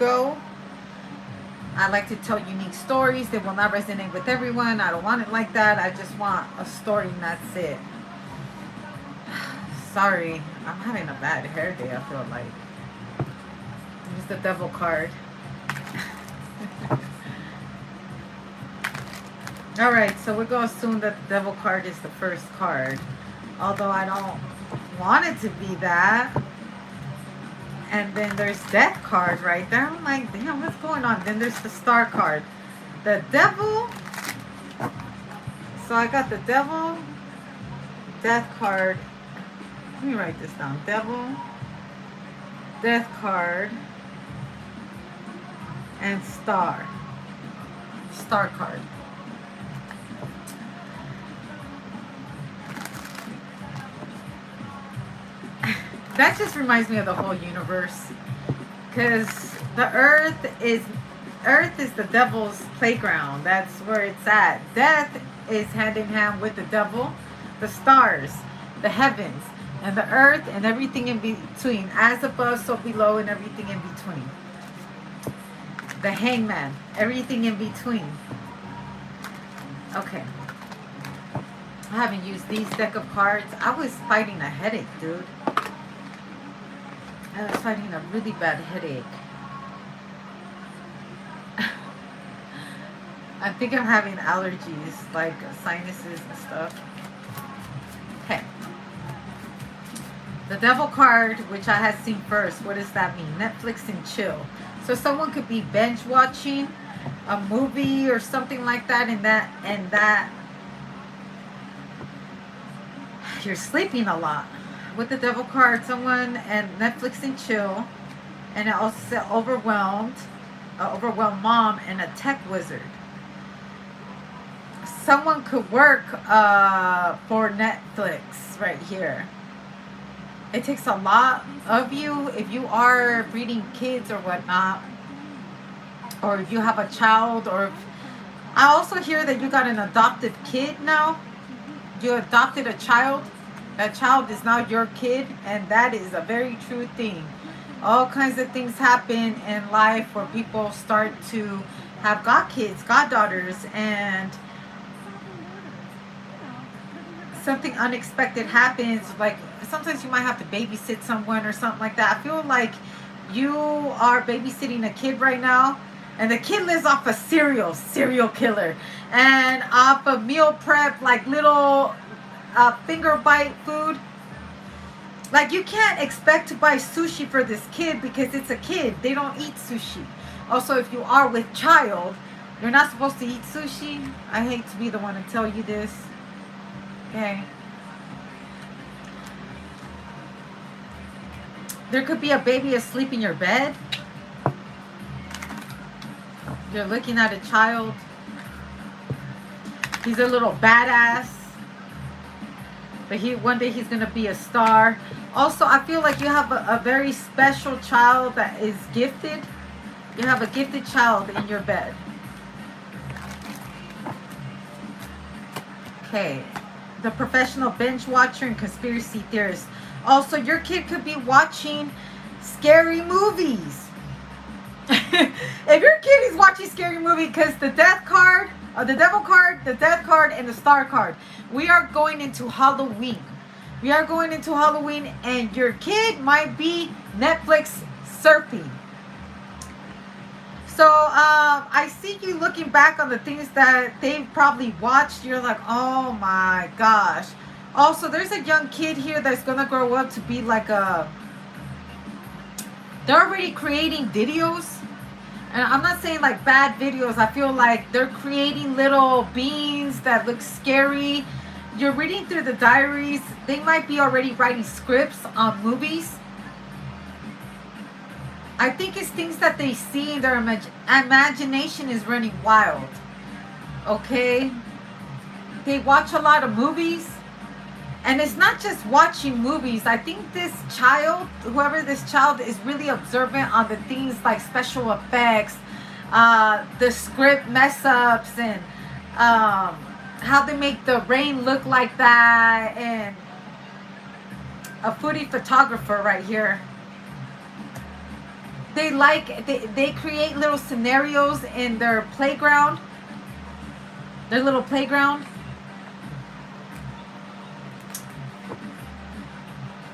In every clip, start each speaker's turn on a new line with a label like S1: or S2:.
S1: Virgo. I like to tell unique stories. They will not resonate with everyone. I don't want it like that. I just want a story and that's it. Sorry, I'm having a bad hair day, I feel like. Use the devil card. Alright, so we're going to assume that the devil card is the first card. Although I don't want it to be that. And then there's death card right there. I'm like, damn, what's going on? Then there's the star card. The devil. So I got the devil, death card. Let me write this down. Devil, death card, and star. Star card. That just reminds me of the whole universe. Because the earth is the devil's playground. That's where it's at. Death is hand in hand with the devil, the stars, the heavens, and the earth, and everything in between. As above, so below, and everything in between. The hangman, everything in between. Okay. I haven't used these deck of cards. I was fighting a headache, dude. I was fighting a really bad headache. I think I'm having allergies, like sinuses and stuff. Okay. The devil card, which I had seen first, what does that mean? Netflix and chill. So someone could be binge watching a movie or something like that, and that you're sleeping a lot. With the devil card, someone and Netflix and chill, and it also said overwhelmed mom and a tech wizard. Someone could work for Netflix right here. It takes a lot of you if you are breeding kids or whatnot, or if you have a child, or if, I also hear that you got an adopted kid now. You adopted a child. That child is now your kid, and that is a very true thing. All kinds of things happen in life where people start to have godkids, goddaughters, and something unexpected happens. Like sometimes you might have to babysit someone or something like that. I feel like you are babysitting a kid right now, and the kid lives off of serial killer, and off of meal prep, like little finger bite food. Like you can't expect to buy sushi for this kid because it's a kid. They don't eat sushi. Also, if you are with child, you're not supposed to eat sushi. I hate to be the one to tell you this. Okay. There could be a baby asleep in your bed. You're looking at a child. He's a little badass. But one day he's going to be a star. Also, I feel like you have a very special child that is gifted. You have a gifted child in your bed. Okay. The professional binge watcher and conspiracy theorist. Also, your kid could be watching scary movies. If your kid is watching scary movie, because the death card, the devil card, the death card, and the star card, we are going into Halloween. We are going into Halloween, and your kid might be Netflix surfing. So I see you looking back on the things that they've probably watched. You're like, oh my gosh. Also, there's a young kid here that's going to grow up to be like a... They're already creating videos. And I'm not saying like bad videos. I feel like they're creating little beings that look scary. You're reading through the diaries. They might be already writing scripts on movies. I think it's things that they see. Their imagination is running wild. Okay? They watch a lot of movies. And it's not just watching movies. I think this child, whoever this child is, really observant on the things like special effects, the script mess ups, and how they make the rain look like that. And a foodie photographer right here. they create little scenarios in their playground, their little playground.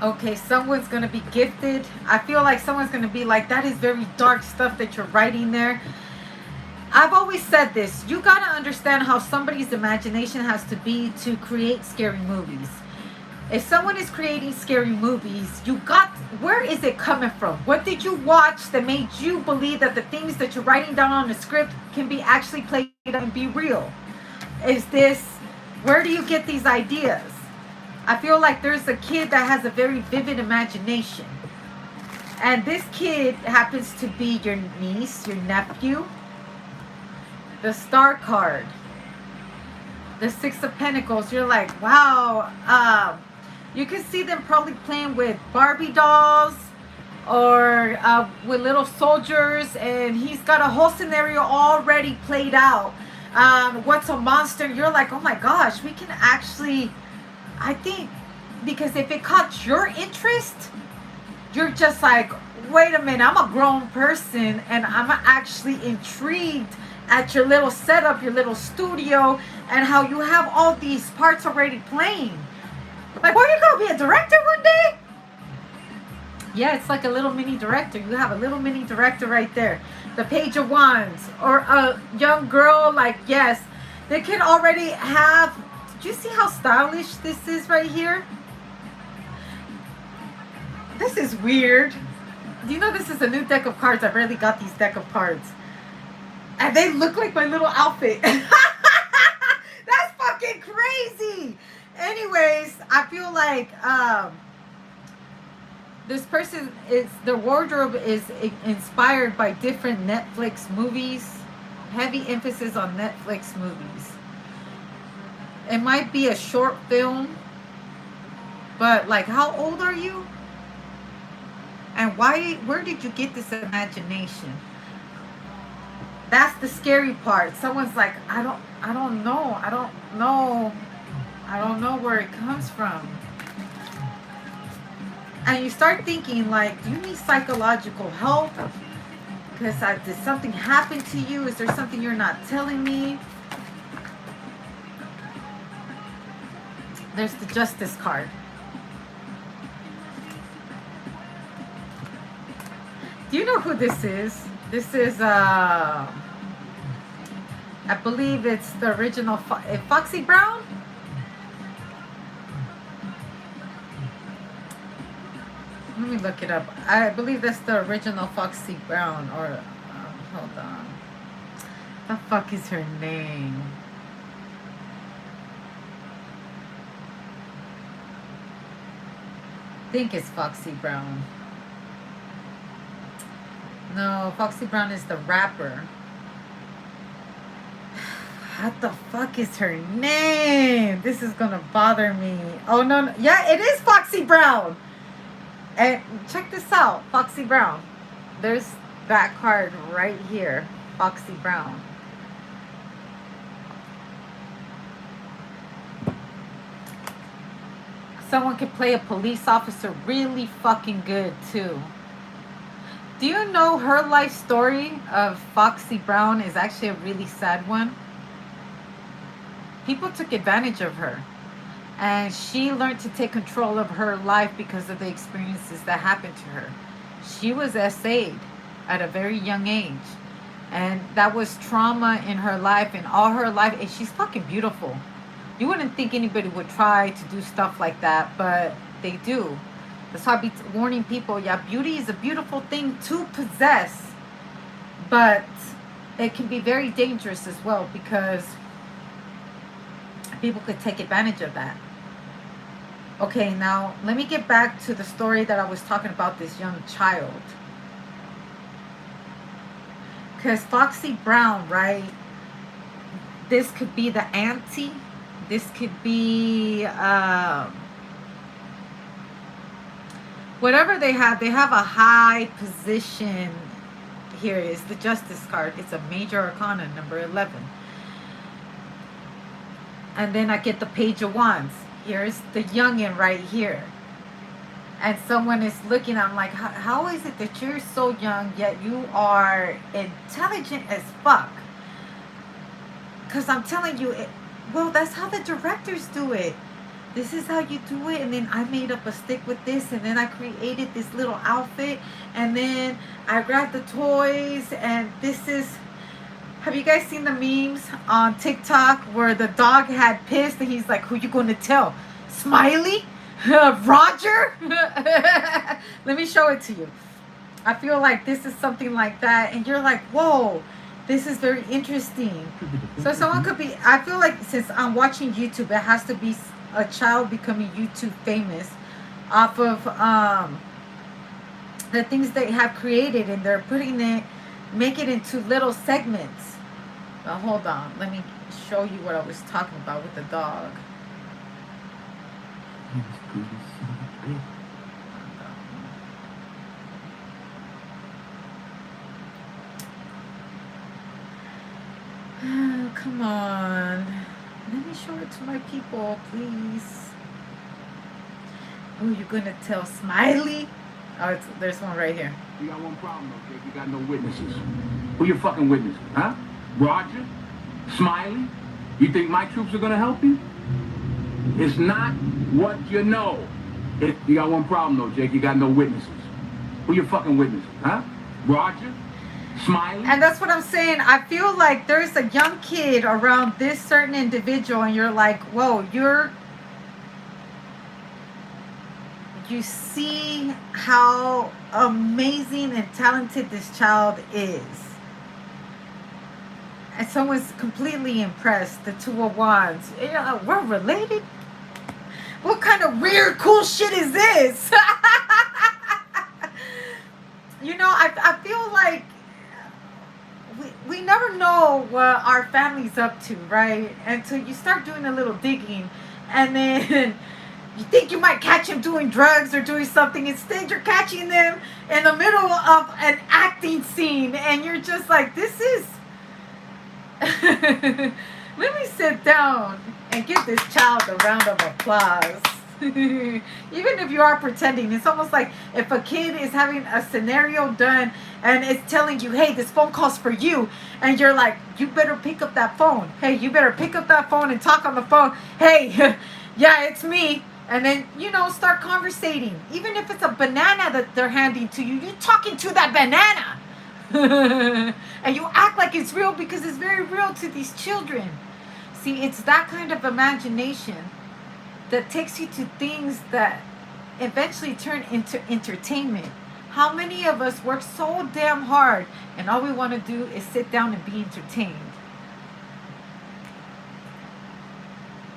S1: Okay, someone's going to be gifted. I feel like someone's going to be like, that is very dark stuff that you're writing there. I've always said this. You got to understand how somebody's imagination has to be to create scary movies. If someone is creating scary movies, where is it coming from? What did you watch that made you believe that the things that you're writing down on the script can be actually played out and be real? Where do you get these ideas? I feel like there's a kid that has a very vivid imagination. And this kid happens to be your niece, your nephew. The Star card. The Six of Pentacles. You're like, wow. You can see them probably playing with Barbie dolls or with little soldiers. And he's got a whole scenario already played out. What's a monster? You're like, oh my gosh, we can actually... I think because if it caught your interest, you're just like, wait a minute, I'm a grown person and I'm actually intrigued at your little setup, your little studio, and how you have all these parts already playing. Like, well, you're going to be a director one day? Yeah, it's like a little mini director. You have a little mini director right there. The Page of Wands. Or a young girl, like, yes, they can already have... Do you see how stylish this is right here? This is weird. Do you know this is a new deck of cards? I rarely got these deck of cards. And they look like my little outfit. That's fucking crazy. Anyways, I feel like this person their wardrobe is inspired by different Netflix movies. Heavy emphasis on Netflix movies. It might be a short film, but like, how old are you? And where did you get this imagination? That's the scary part. Someone's like, I don't know where it comes from. And you start thinking like, do you need psychological help? Because did something happen to you? Is there something you're not telling me? There's the Justice card. Do you know who this is? This is, I believe it's the original Foxy Brown? Let me look it up. I believe that's the original Foxy Brown. Or, hold on. The fuck is her name? I think it's Foxy Brown. No, Foxy Brown is the rapper. What the fuck is her name? This is gonna bother me. Oh no, yeah, it is Foxy Brown. And check this out, Foxy Brown. There's that card right here, Foxy Brown. Someone could play a police officer really fucking good too. Do you know her life story of Foxy Brown is actually a really sad one? People took advantage of her. And she learned to take control of her life because of the experiences that happened to her. She was SA'd at a very young age. And that was trauma in her life and all her life. And she's fucking beautiful. You wouldn't think anybody would try to do stuff like that, but they do. That's why I be warning people, yeah, beauty is a beautiful thing to possess, but it can be very dangerous as well because people could take advantage of that. Okay, now let me get back to the story that I was talking about, this young child. Because Foxy Brown, right? This could be the auntie. This could be whatever they have a high position. Here is the Justice card. It's a major arcana, number 11. And then I get the Page of Wands. Here's the youngin right here. and someone is looking, I'm like, how is it that you're so young yet you are intelligent as fuck? Because I'm telling you, well, that's how the directors do it. This is how you do it. And then I made up a stick with this, and then I created this little outfit, and then I grabbed the toys, and this is. Have you guys seen the memes on TikTok where the dog had pissed and he's like, who you going to tell? Smiley? Roger? Let me show it to you. I feel like this is something like that, and you're like, whoa, this is very interesting. So someone could be, I feel like since I'm watching YouTube, it has to be a child becoming YouTube famous off of the things they have created, and they're putting it, make it into little segments. Now hold on, let me show you what I was talking about with the dog. Oh, come on. Let me show it to my people, please. Who you gonna tell? Smiley? Oh, there's one right here.
S2: You got one problem, though, Jake. You got no witnesses. Who your fucking witnesses, huh? Roger? Smiley? You think my troops are gonna help you? It's not what you know. You got one problem, though, Jake. You got no witnesses. Who your fucking witnesses, huh? Roger? Smiley?
S1: And that's what I'm saying. I feel like there's a young kid around this certain individual, and you're like, whoa, you see how amazing and talented this child is. And someone's completely impressed, the Two of Wands. You know, we're related? What kind of weird, cool shit is this? You know, I feel like we never know what our family's up to, right? Until you start doing a little digging, and then you think you might catch him doing drugs or doing something. Instead, you're catching them in the middle of an acting scene, and you're just like, this is... Let me sit down and give this child a round of applause. Even if you are pretending, it's almost like if a kid is having a scenario done and it's telling you, hey, this phone call's for you, and you're like, you better pick up that phone. Hey, you better pick up that phone and talk on the phone. Hey, yeah, it's me. And then, you know, start conversating. Even if it's a banana that they're handing to you, you're talking to that banana. And you act like it's real because it's very real to these children. See, it's that kind of imagination that takes you to things that eventually turn into entertainment. How many of us work so damn hard and all we want to do is sit down and be entertained?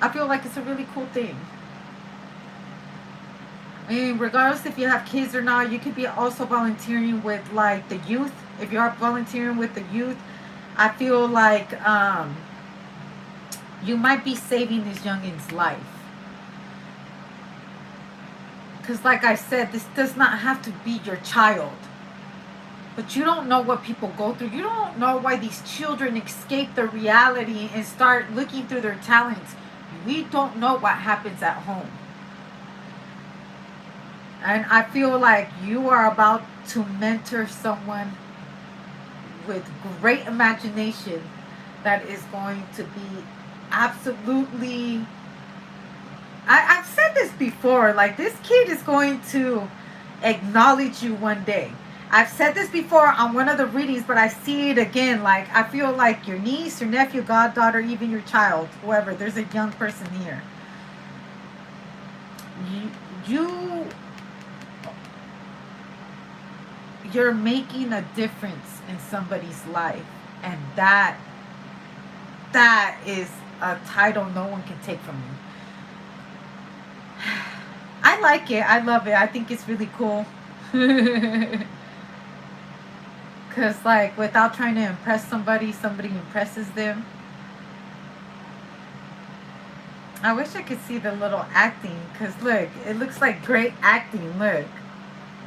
S1: I feel like it's a really cool thing. I mean, regardless if you have kids or not, you could be also volunteering with like the youth. If you are volunteering with the youth, I feel like you might be saving this youngin's life. Because like I said, this does not have to be your child. But you don't know what people go through. You don't know why these children escape their reality and start looking through their talents. We don't know what happens at home. And I feel like you are about to mentor someone with great imagination that is going to be absolutely... I've said this before, like this kid is going to acknowledge you one day. I've said this before on one of the readings, but I see it again. Like I feel like your niece, your nephew, goddaughter, even your child, whoever, there's a young person here. You're making a difference in somebody's life, and that is a title no one can take from you. I like it. I love it. I think it's really cool. Because like without trying to impress somebody impresses them. I wish I could see the little acting. Because look, it looks like great acting. Look.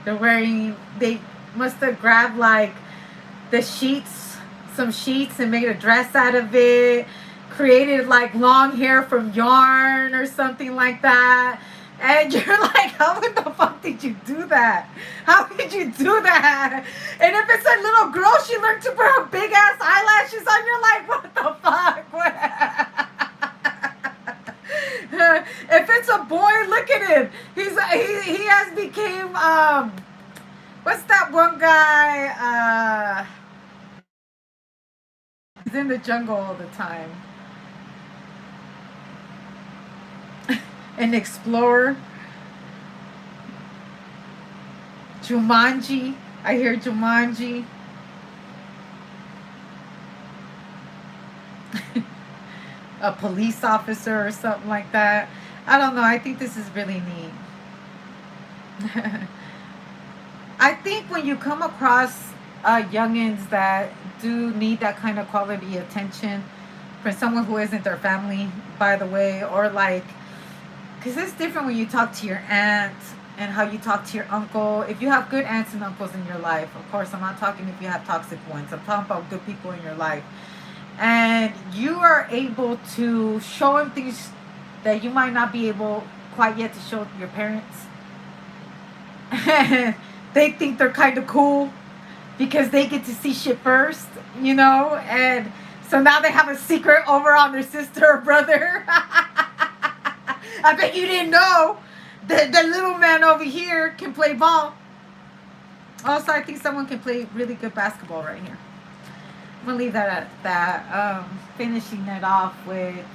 S1: They must have grabbed like the sheets, some sheets, and made a dress out of it. Created like long hair from yarn or something like that. And you're like, how in the fuck did you do that? How did you do that? And if it's a little girl, she learned to put her big ass eyelashes on. You're like, what the fuck? If it's a boy, look at him. He has became what's that one guy? He's in the jungle all the time. An explorer. Jumanji. I hear Jumanji. A police officer or something like that. I don't know. I think this is really neat. I think when you come across youngins that do need that kind of quality attention from someone who isn't their family, by the way, or like, because it's different when you talk to your aunt and how you talk to your uncle. If you have good aunts and uncles in your life, of course, I'm not talking if you have toxic ones. I'm talking about good people in your life. And you are able to show them things that you might not be able quite yet to show your parents. They think they're kind of cool because they get to see shit first, you know? And so now they have a secret over on their sister or brother. I bet you didn't know that the little man over here can play ball. Also, I think someone can play really good basketball right here. I'm going to leave that at that. Finishing it off with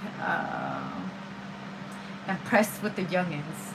S1: impressed with the youngins.